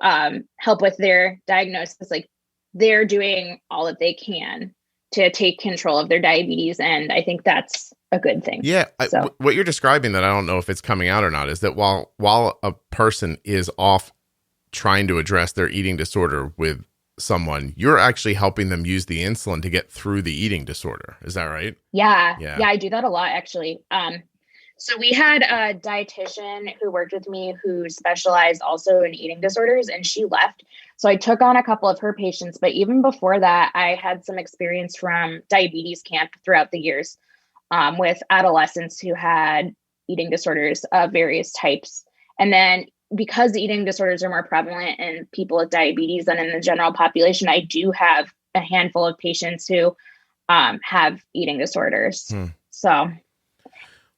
help with their diagnosis. Like they're doing all that they can to take control of their diabetes, and I think that's a good thing. Yeah. What you're describing, that I don't know if it's coming out or not, is that while a person is off trying to address their eating disorder with someone, you're actually helping them use the insulin to get through the eating disorder. Is that right? Yeah. I do that a lot, actually. So we had a dietitian who worked with me who specialized also in eating disorders, and she left. So I took on a couple of her patients, but even before that, I had some experience from diabetes camp throughout the years with adolescents who had eating disorders of various types. And then because eating disorders are more prevalent in people with diabetes than in the general population, I do have a handful of patients who have eating disorders. So,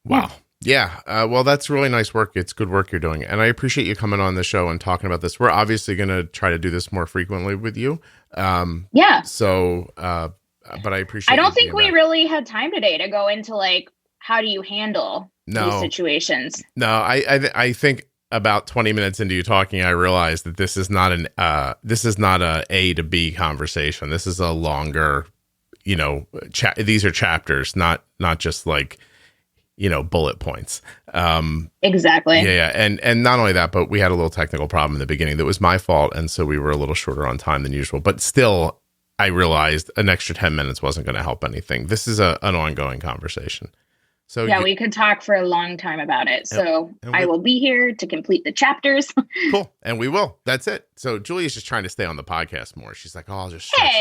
wow. Yeah. Well, that's really nice work. It's good work you're doing. And I appreciate you coming on the show and talking about this. We're obviously going to try to do this more frequently with you. Yeah. So, but I appreciate I don't think we really had time today to go into like, how do you handle these situations. No, I think about 20 minutes into you talking, I realized that this is not a A to B conversation. This is a longer, these are chapters, not just like, bullet points. Exactly. Yeah. And not only that, but we had a little technical problem in the beginning that was my fault. And so we were a little shorter on time than usual, but still I realized an extra 10 minutes wasn't going to help anything. This is an ongoing conversation. So yeah, we could talk for a long time about it. So I will be here to complete the chapters. Cool. And we will. That's it. So Julia's just trying to stay on the podcast more. She's like, oh,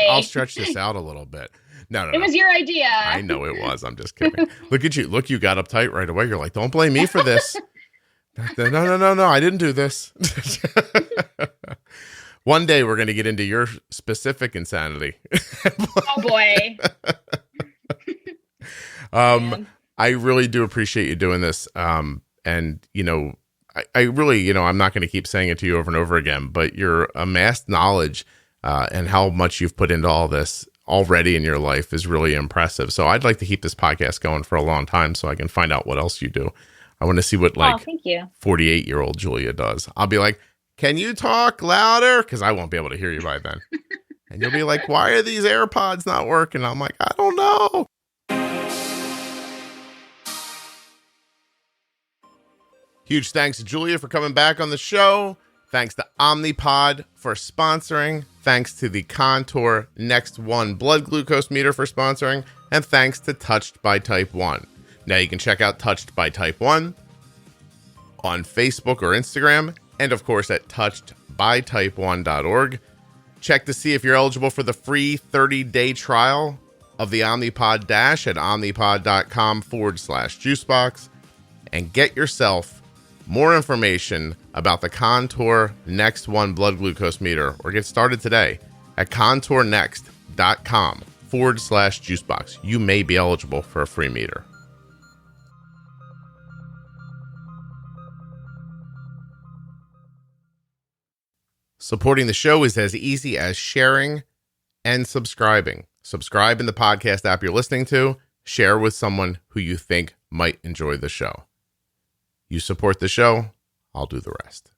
I'll stretch this out a little bit. No. It was your idea. I know it was. I'm just kidding. Look at you. Look, you got uptight right away. You're like, don't blame me for this. No. I didn't do this. One day we're going to get into your specific insanity. Oh boy. I really do appreciate you doing this. And, I really, I'm not going to keep saying it to you over and over again, but your amassed knowledge and how much you've put into all this already in your life is really impressive. So I'd like to keep this podcast going for a long time so I can find out what else you do. I want to see what 48-year-old Julia does. I'll be like, can you talk louder? Because I won't be able to hear you by then. And you'll be like, why are these AirPods not working? I'm like, I don't know. Huge thanks to Julia for coming back on the show. Thanks to Omnipod for sponsoring. Thanks to the Contour Next One blood glucose meter for sponsoring. And thanks to Touched by Type 1. Now you can check out Touched by Type 1 on Facebook or Instagram. And of course at touchedbytype1.org. Check to see if you're eligible for the free 30-day trial of the Omnipod Dash at omnipod.com/juicebox. And get yourself more information about the Contour Next One blood glucose meter, or get started today at contournext.com/juicebox. You may be eligible for a free meter. Supporting the show is as easy as sharing and subscribing. Subscribe in the podcast app you're listening to. Share with someone who you think might enjoy the show. You support the show, I'll do the rest.